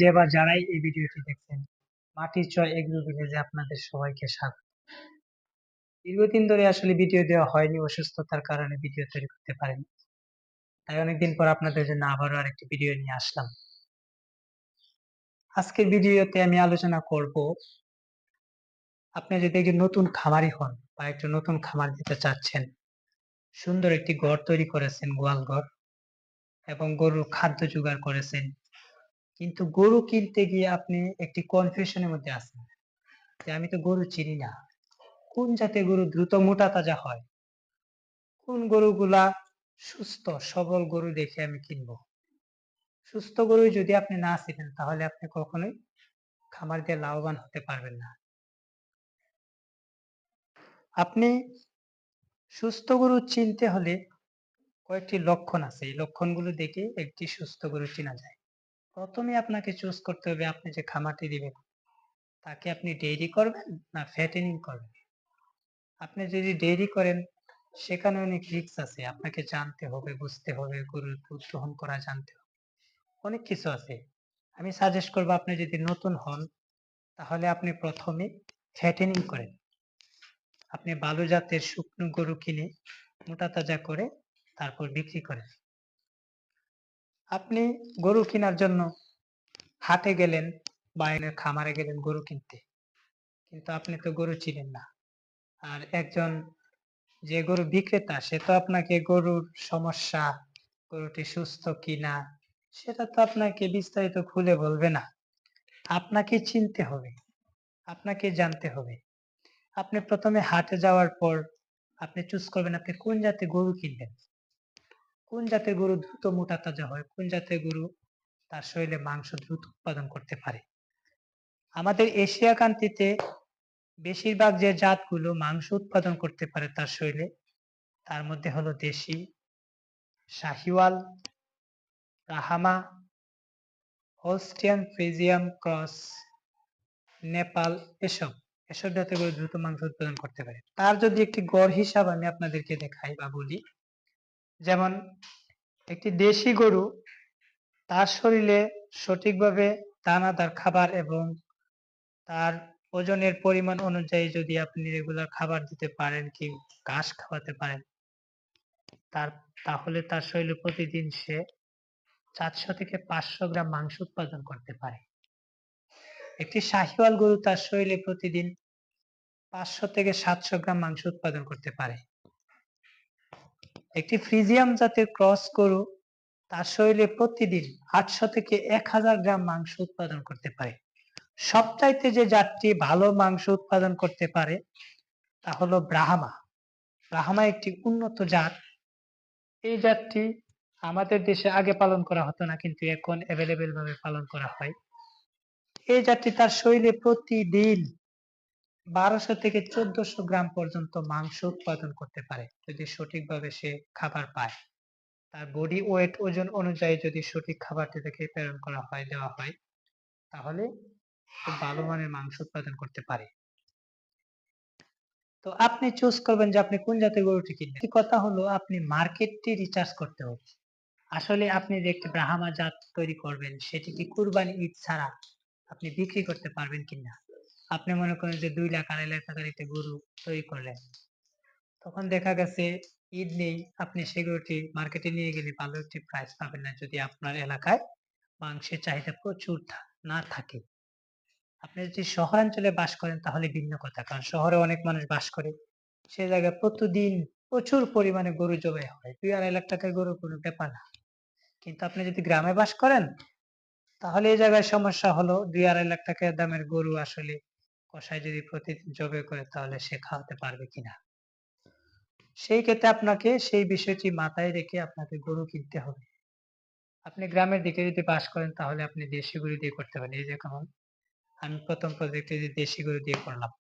যে বা যারাই এই ভিডিওটি দেখছেন, মাটির চয় এগ্রো ভিলেজে আপনাদের সবাইকে স্বাগত। দীর্ঘদিন ধরে আসলে ভিডিও দেওয়া হয়নি, অসুস্থতার কারণে ভিডিও তৈরি করতে পারিনি। তাই অনেকদিন পর আপনাদের জন্য আবারও আরেকটি ভিডিও নিয়ে আসলাম। আজকের ভিডিওতে আমি আলোচনা করব, আপনি যদি একজন নতুন খামারি হন বা একটা নতুন খামার দিতে চাচ্ছেন, সুন্দর একটি ঘর তৈরি করেছেন, গোয়াল ঘর, এবং গরুর খাদ্য জোগাড় করেছেন, কিন্তু গরু কিনতে গিয়ে আপনি একটি কনফিউশনের মধ্যে আছেন যে আমি তো গরু চিনি না, কোন জাতের গরু দ্রুত মোটা তাজা হয়, কোন গরুগুলা সুস্থ সবল গরু দেখে আমি কিনবো। সুস্থ গরু যদি আপনি না চিনেন তাহলে আপনি কখনোই খামার দিয়ে লাভবান হতে পারবেন না। আপনি সুস্থ গরু চিনতে হলে কয়েকটি লক্ষণ আছে, এই লক্ষণগুলো দেখে একটি সুস্থ গরু চেনা যায়। প্রথমে আপনাকে চুজ করতে হবে আপনি যে খামারটি দিবেন তাকে আপনি ডেইরি করবেন না ফ্যাটেনিং করবেন। আপনি যদি ডেইরি করেন সেখানে অনেক রিস্ক আছে, আপনাকে জানতে হবে, বুঝতে হবে, গরুর দুধ দহন করা জানতে হবে, অনেক কিছু আছে। আমি সাজেস্ট করবো আপনি যদি নতুন হন তাহলে আপনি প্রথমে ফ্যাটেনিং করেন। আপনি ভালো জাতের শুকনো গরু কিনে মোটা তাজা করে তারপর বিক্রি করেন। আপনি গরু কেনার জন্য হাটে গেলেন বা এনে খামারে গেলেন গরু কিনতে, কিন্তু আপনি তো গরু চিনেন না। আর একজন যে গরু বিক্রেতা সে তো আপনাকে গরুর সমস্যা, গরুটি সুস্থ কিনা সেটা তো আপনাকে বিস্তারিত খুলে বলবে না। আপনাকে চিনতে হবে, আপনাকে জানতে হবে। আপনি প্রথমে হাটে যাওয়ার পর আপনি চুজ করবেন আপনি কোন জাতের গরু কিনবেন, কোন জাতের গরু দ্রুত মোটা তাজা হয়, কোন জাতের গরু তার শরীরে মাংস দ্রুত উৎপাদন করতে পারে। আমাদের এশিয়া কান্ট্রিতে বেশিরভাগ যে জাতগুলো মাংস উৎপাদন করতে পারে তার শরীরে, তার মধ্যে হলো দেশি, শাহিওয়াল, ব্রাহ্মা, হোলস্টিয়ান ফ্রিজিয়ান ক্রস, নেপাল, এসব এসব জাতের গরু দ্রুত মাংস উৎপাদন করতে পারে। তার যদি একটি গড় হিসাব আমি আপনাদেরকে দেখাই বা বলি, যেমন একটি দেশি গরু তার শরীরে সঠিকভাবে দানাদার খাবার এবং তার ওজনের পরিমাণ অনুযায়ী যদি আপনি রেগুলার খাবার দিতে পারেন কি ঘাস খাওয়াতে পারেন, তাহলে তার শরীরে প্রতিদিন সে 400 থেকে 500 গ্রাম মাংস উৎপাদন করতে পারে। একটি শাহিওয়াল গরু তার শরীরে প্রতিদিন 500 থেকে 700 গ্রাম মাংস উৎপাদন করতে পারে। একটি ফ্রিজিয়াম জাতের ক্রস গরু তার শরীরে প্রতিদিন 800 থেকে 1000 গ্রাম মাংস উৎপাদন করতে পারে। সবচাইতে যে জাতটি ভালো মাংস উৎপাদন করতে পারে তা হলো ব্রাহ্মা। ব্রাহ্মা একটি উন্নত জাত। এই জাতটি আমাদের দেশে আগে পালন করা হতো না, কিন্তু এখন অ্যাভেলেবেল ভাবে পালন করা হয়। এই জাতটি তার শরীরে প্রতিদিন 1200 থেকে 1400 গ্রাম পর্যন্ত মাংস উৎপাদন করতে পারে যদি সঠিকভাবে সে খাবার পায়। তার বডি ওয়েট ওজন অনুযায়ী যদি সঠিক খাবারটি থেকে প্রেরণ করা হয়, দেওয়া হয়, তাহলে খুব ভালো মানের মাংস উৎপাদন করতে পারে। তো আপনি চুজ করবেন যে আপনি কোন জাতের গরুটি কিনবেন। কথা হলো আপনি মার্কেটটি রিসার্চ করতে হবে। আসলে আপনি যে একটি ব্রাহ্মা জাত তৈরি করবেন সেটি কি কুরবানি ঈদ ছাড়া আপনি বিক্রি করতে পারবেন কিনা। আপনি মনে করেন যে 2 লাখ 2.5 লাখ টাকার একটা গরু তৈরি করলেন, তখন দেখা গেছে ঈদ নেই, আপনি সেই গরুটি মার্কেটে নিয়ে গেলে ভালো একটি প্রাইস পাবেন না যদি আপনার এলাকায় মাংসের চাহিদা প্রচুর না থাকে। আপনি যদি শহরাঞ্চলে বাস করেন তাহলে ভিন্ন কথা, কারণ শহরে অনেক মানুষ বাস করে, সে জায়গায় প্রতিদিন প্রচুর পরিমাণে গরু জবাই হয়, 2-2.5 লাখ টাকার গরু কোনো ব্যাপার না। কিন্তু আপনি যদি গ্রামে বাস করেন তাহলে এই জায়গায় সমস্যা হলো 2-2.5 লাখ টাকা দামের গরু আসলে কসাই যদি প্রতিদিন জবাই করে তাহলে সে খাওয়াতে পারবে কিনা। সেই ক্ষেত্রে আপনাকে সেই বিষয়টি মাথায় রেখে আপনাকে গরু কিনতে হবে। আপনি গ্রামের দিকে যদি বাস করেন তাহলে আপনি দেশি গরু দিয়ে করতে পারেন। এই যে কেমন আমি প্রথম প্রজেক্টে যে দেশি গরু দিয়ে করলাম।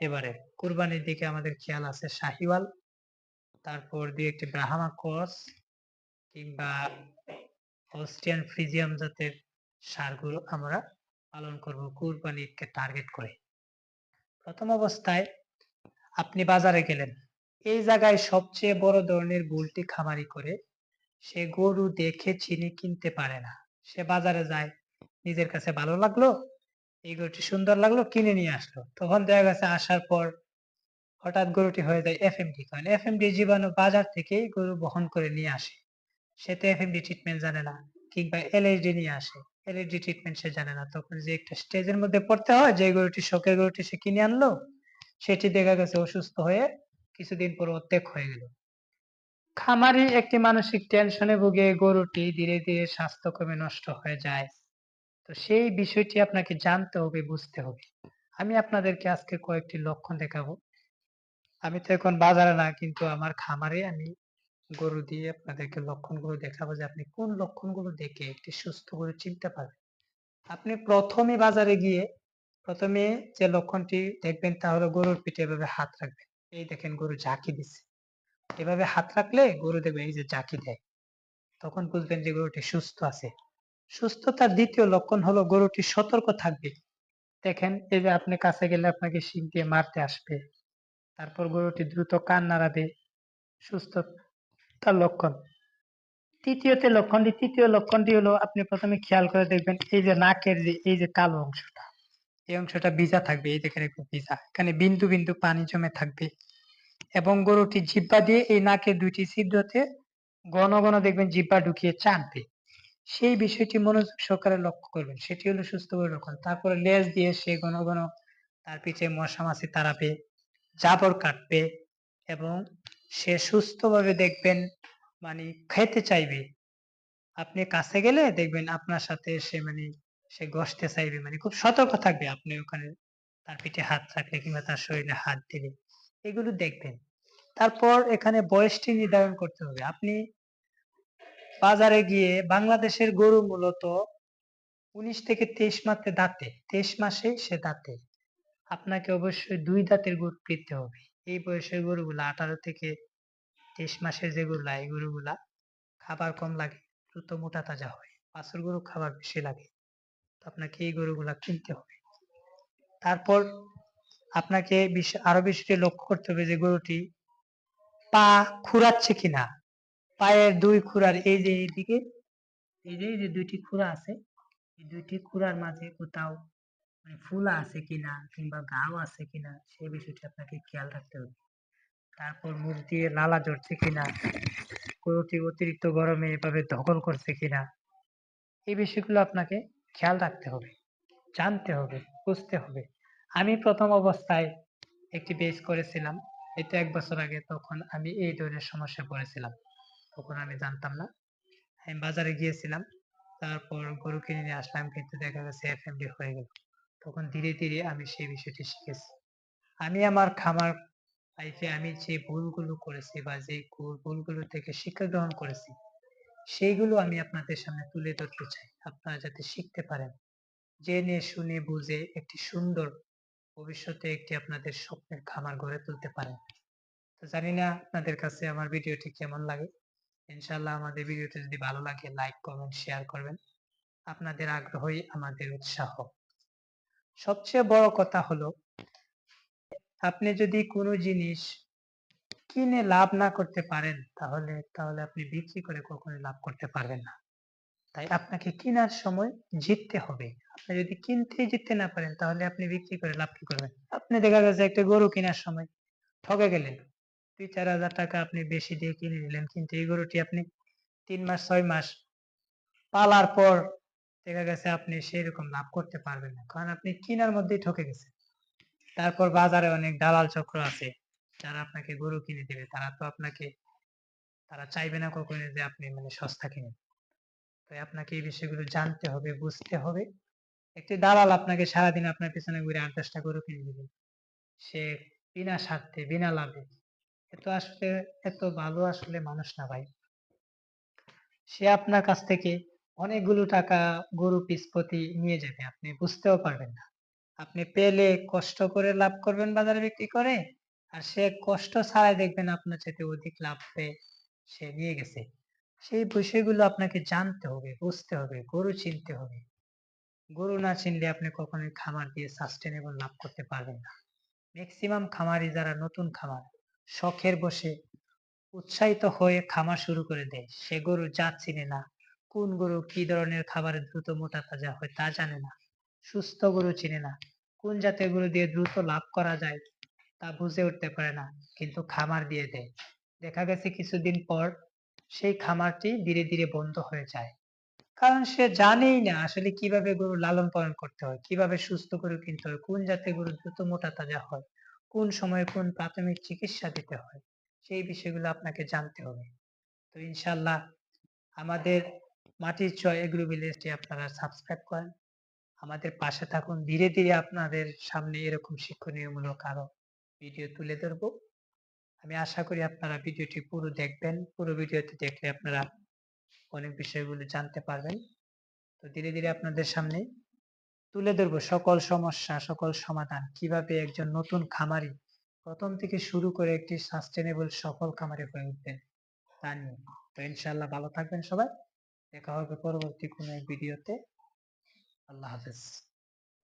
এবারে কুরবানির দিকে আমাদের খেয়াল আছে শাহিওয়াল, তারপর দিয়ে একটি ব্রাহ্মা ক্রস কিংবা হোলস্টিয়ান ফ্রিজিয়াম জাতের ষাঁড় গরু আমরা পালন করব কুরবানিকে টার্গেট করে। প্রথম অবস্থায় আপনি বাজারে গেলেন, এই জায়গায় সবচেয়ে বড় ধরনের ভুলটি খামারি করে সে গরু দেখে চিনে কিনতে পারে না। সে বাজারে যায়, নিজের কাছে ভালো লাগলো, এই গরুটি সুন্দর লাগলো, কিনে নিয়ে আসলো। তখন দেখা গেছে আসার পর হঠাৎ গরুটি হয়ে যায় এফএমডি। কারণ এফএমডি জীবাণু বাজার থেকেই গরু বহন করে নিয়ে আসে। সে তো এফএমডি ট্রিটমেন্ট জানে না, কিংবা এলএসডি নিয়ে আসে। এলএসডি ট্রিটমেন্ট সে জানে না। তখন যে একটা স্টেজের মধ্যে পড়তে হয়, যে গরুটি শখের গরুটি সে কিনে আনলো, সেটি দেখা গেছে অসুস্থ হয়ে কিছুদিন পর অর্ধেক হয়ে গেল। খামারি একটি মানসিক টেনশনে ভুগে গরুটি ধীরে ধীরে স্বাস্থ্যক্রমে নষ্ট হয়ে যায়। তো সেই বিষয়টি আপনাকে জানতে হবে, বুঝতে হবে। আমি আপনাদেরকে আজকে কয়েকটি লক্ষণ দেখাবো। আমি তো এখন বাজারে না, কিন্তু আমার খামারে আমি গরু দিয়ে আপনাদেরকে লক্ষণগুলো দেখাবো, যে আপনি কোন লক্ষণগুলো দেখে একটি সুস্থ গরু চিনতে পারবেন। আপনি প্রথমে বাজারে গিয়ে প্রথমে যে লক্ষণটি দেখবেন তা হলো গরুর পিঠে এভাবে হাত রাখবেন। এই দেখেন গরু ঝাঁকি দিচ্ছে। এভাবে হাত রাখলে গরু দেখবেন এই যে ঝাঁকি দেয়। তখন বুঝবেন যে গরুটি সুস্থ আছে। সুস্থতার দ্বিতীয় লক্ষণ হলো গরুটি সতর্ক থাকবে। দেখেন এই যে আপনি কাছে গেলে আপনাকে শিং দিয়ে মারতে আসবে। তারপর গরুটি দ্রুত কান নাড়াবে। সুস্থতার লক্ষণ। তৃতীয় লক্ষণটি হলো আপনি প্রথমে খেয়াল করে দেখবেন এই যে নাকের যে এই যে কালো অংশটা, এই অংশটা ভিজা থাকবে। এই দেখেন একটু ভিজা, এখানে বিন্দু বিন্দু পানি জমে থাকবে। এবং গরুটি জিহ্বা দিয়ে এই নাকের দুইটি ছিদ্রতে ঘন ঘন দেখবেন জিহ্বা ঢুকিয়ে চাটবে। সেই বিষয়টি মনোযোগ সহকারে লক্ষ্য করবেন, সেটি হলো সুস্থ গরুর লক্ষণ। তারপরে লেজ দিয়ে সে ঘন ঘন তার পিঠে মশা মাছি তাড়াবে, জাবর কাটবে, এবং সে সুস্থভাবে দেখবেন মানে খেতে চাইবে। আপনি কাছে গেলে দেখবেন আপনার সাথে সে সে ঘষতে চাইবে, খুব সতর্ক থাকবে। আপনি ওখানে তার পিঠে হাত রাখলে কিংবা তার শরীরে হাত দিলে এগুলো দেখবেন। তারপর এখানে বয়সটি নির্ধারণ করতে হবে। আপনি বাজারে গিয়ে বাংলাদেশের গরু মূলত 19 থেকে 23 মাসে দাঁতে, 23 মাসে সে দাঁতে। আপনাকে অবশ্যই 2 দাঁতের গরু কিনতে হবে। এই বয়সের গরুগুলা 18 থেকে 23 মাসের যেগুলা, এই গরুগুলা খাবার কম লাগে, দ্রুত মোটা তাজা হয়। বাছুর গরু খাবার বেশি লাগে। তো আপনাকে এই গরুগুলা কিনতে হবে। তারপর আপনাকে আরো বিষয়টি লক্ষ্য করতে হবে যে গরুটি পা খুরাচ্ছে কিনা। পায়ের 2 খুরার এই যে এইদিকে এই যে 2টি খুরা আছে, এই 2টি খুরার মাঝে কোথাও ফোলা আছে কিনা কিংবা ঘাও আছে কিনা, সেই বিষয়টি আপনাকে খেয়াল রাখতে হবে। তারপর মুখ দিয়ে লালা ঝরছে কিনা, গরুটি অতিরিক্ত গরমে এভাবে দখল করছে কিনা, এই বিষয়গুলো আপনাকে খেয়াল রাখতে হবে, জানতে হবে, বুঝতে হবে। আমি প্রথম অবস্থায় একটি বেচ করেছিলাম, এটা 1 বছর আগে। তখন আমি এই ধরনের সমস্যায় পড়েছিলাম। তখন আমি জানতাম না। আমি বাজারে গিয়েছিলাম, তারপর গরু কিনে নিয়ে আসলাম, কিন্তু দেখা গেছে এফএমডি হয়ে গেল। তখন ধীরে ধীরে আমি সেই বিষয়টি শিখেছি। আমি আমার খামার লাইফে আমি যে ভুলগুলো করেছি বা যে ভুলগুলো থেকে শিক্ষা গ্রহণ করেছি, সেইগুলো আমি আপনাদের সামনে তুলে ধরতে চাই, আপনারা যাতে শিখতে পারেন, জেনে শুনে বুঝে একটি সুন্দর ভবিষ্যতে একটি আপনাদের স্বপ্নের খামার গড়ে তুলতে পারেন। তো জানি না আপনাদের কাছে আমার ভিডিওটি কেমন লাগে। ইনশাআল্লাহ আমাদের ভিডিওটি যদি ভালো লাগে লাইক, কমেন্ট, শেয়ার করবেন। আপনাদের আগ্রহই আমাদের উৎসাহ। সবচেয়ে বড় কথা হলো, আপনি যদি কোনো জিনিস কিনে লাভ না করতে পারেন, তাহলে তাহলে আপনি বিক্রি করে কখনোই লাভ করতে পারবেন না। তাই আপনাকে কেনার সময় জিততে হবে। আপনি যদি কিনতেই জিততে না পারেন, তাহলে আপনি বিক্রি করে লাভ কি করবেন? আপনি দেখা গেছে একটা গরু কেনার সময় ঠকে গেলেন। 2-4 হাজার টাকা আপনি বেশি দিয়ে কিনে নিলেন, কিন্তু এই গরুটি আপনি 3 মাস 6 মাস পালার পর দেখা গেছে আপনি সেরকম লাভ করতে পারবেন না। কারণ আপনি কিনার মধ্যেই ঠকে গেছেন। তারপর বাজারে অনেক দালাল চক্র আছে, যারা আপনাকে গরু কিনে দেবে। তারা চাইবে না কখনোই যে আপনি সস্তা কিনেন। তাই আপনাকে এই বিষয়গুলো জানতে হবে, বুঝতে হবে। একটি দালাল আপনাকে সারাদিন আপনার পেছনে ঘুরে 8-10টা গরু কিনে দিবে। সে বিনা স্বার্থে, বিনা লাভে। এত ভালো আসলে মানুষ না ভাই। সে আপনার কাছ থেকে অনেকগুলো টাকা গরু পিছ প্রতি নিয়ে যাবে, আপনি বুঝতেও পারবেন না। আপনি পেলে কষ্ট করে লাভ করবেন বাজারে বিক্রি করে, আর সে কষ্ট ছাড়াই দেখবেন আপনার চাইতে অধিক লাভ পেয়ে সে নিয়ে গেছে। সেই বিষয়গুলো আপনাকে জানতে হবে, বুঝতে হবে, গরু চিনতে হবে। গরু না চিনলে আপনি কখনোই খামার দিয়ে সাস্টেনেবল লাভ করতে পারবেন না। ম্যাক্সিমাম খামারি যারা নতুন খামার, শখের বসে উৎসাহিত হয়ে খামার শুরু করে দেয়, সে গরু জাত চিনে না, কোন গরু কি ধরনের খাবারে দ্রুত মোটা তাজা হয় তা জানে না। সুস্থ গরু চিনে না। কোন জাতের গরু দিয়ে দ্রুত লাভ করা যায় তা বুঝে উঠতে পারে না, কিন্তু খামার দিয়ে দেয়। দেখা গেছে কিছুদিন পর সেই খামারটি ধীরে ধীরে বন্ধ হয়ে যায়। কারণ সে জানেই না আসলে কিভাবে গরু লালন পালন করতে হয়, কিভাবে সুস্থ গরু কিনতে হয়, কোন জাতের গরু দ্রুত মোটা তাজা হয়, কোন সময়ে কোন প্রাথমিক চিকিৎসা দিতে হয়, সেই বিষয়গুলো আপনাকে জানতে হবে। তো ইনশাল্লাহ আমাদের মাটির চয় এগ্রো ভিলেজটি আপনারা সাবস্ক্রাইব করেন, আমাদের পাশে থাকুন। ধীরে ধীরে আপনাদের সামনে এরকম শিক্ষণীয়মূলক আরো ভিডিও তুলে ধরবো। আমি আশা করি আপনারা ভিডিওটি পুরো দেখবেন। পুরো ভিডিওটি দেখলে আপনারা অনেক বিষয়গুলো জানতে পারবেন। তো ধীরে ধীরে আপনাদের সামনে তুলে ধরবো সকল সমস্যা, সকল সমাধান, কিভাবে একজন নতুন খামারি প্রথম থেকে শুরু করে একটি সাস্টেনেবল সফল খামারি হয়ে উঠবেন তা নিয়ে। তো ইনশাল্লাহ ভালো থাকবেন সবাই। দেখা হবে পরবর্তী কোনো এক ভিডিওতে। আল্লাহ হাফেজ।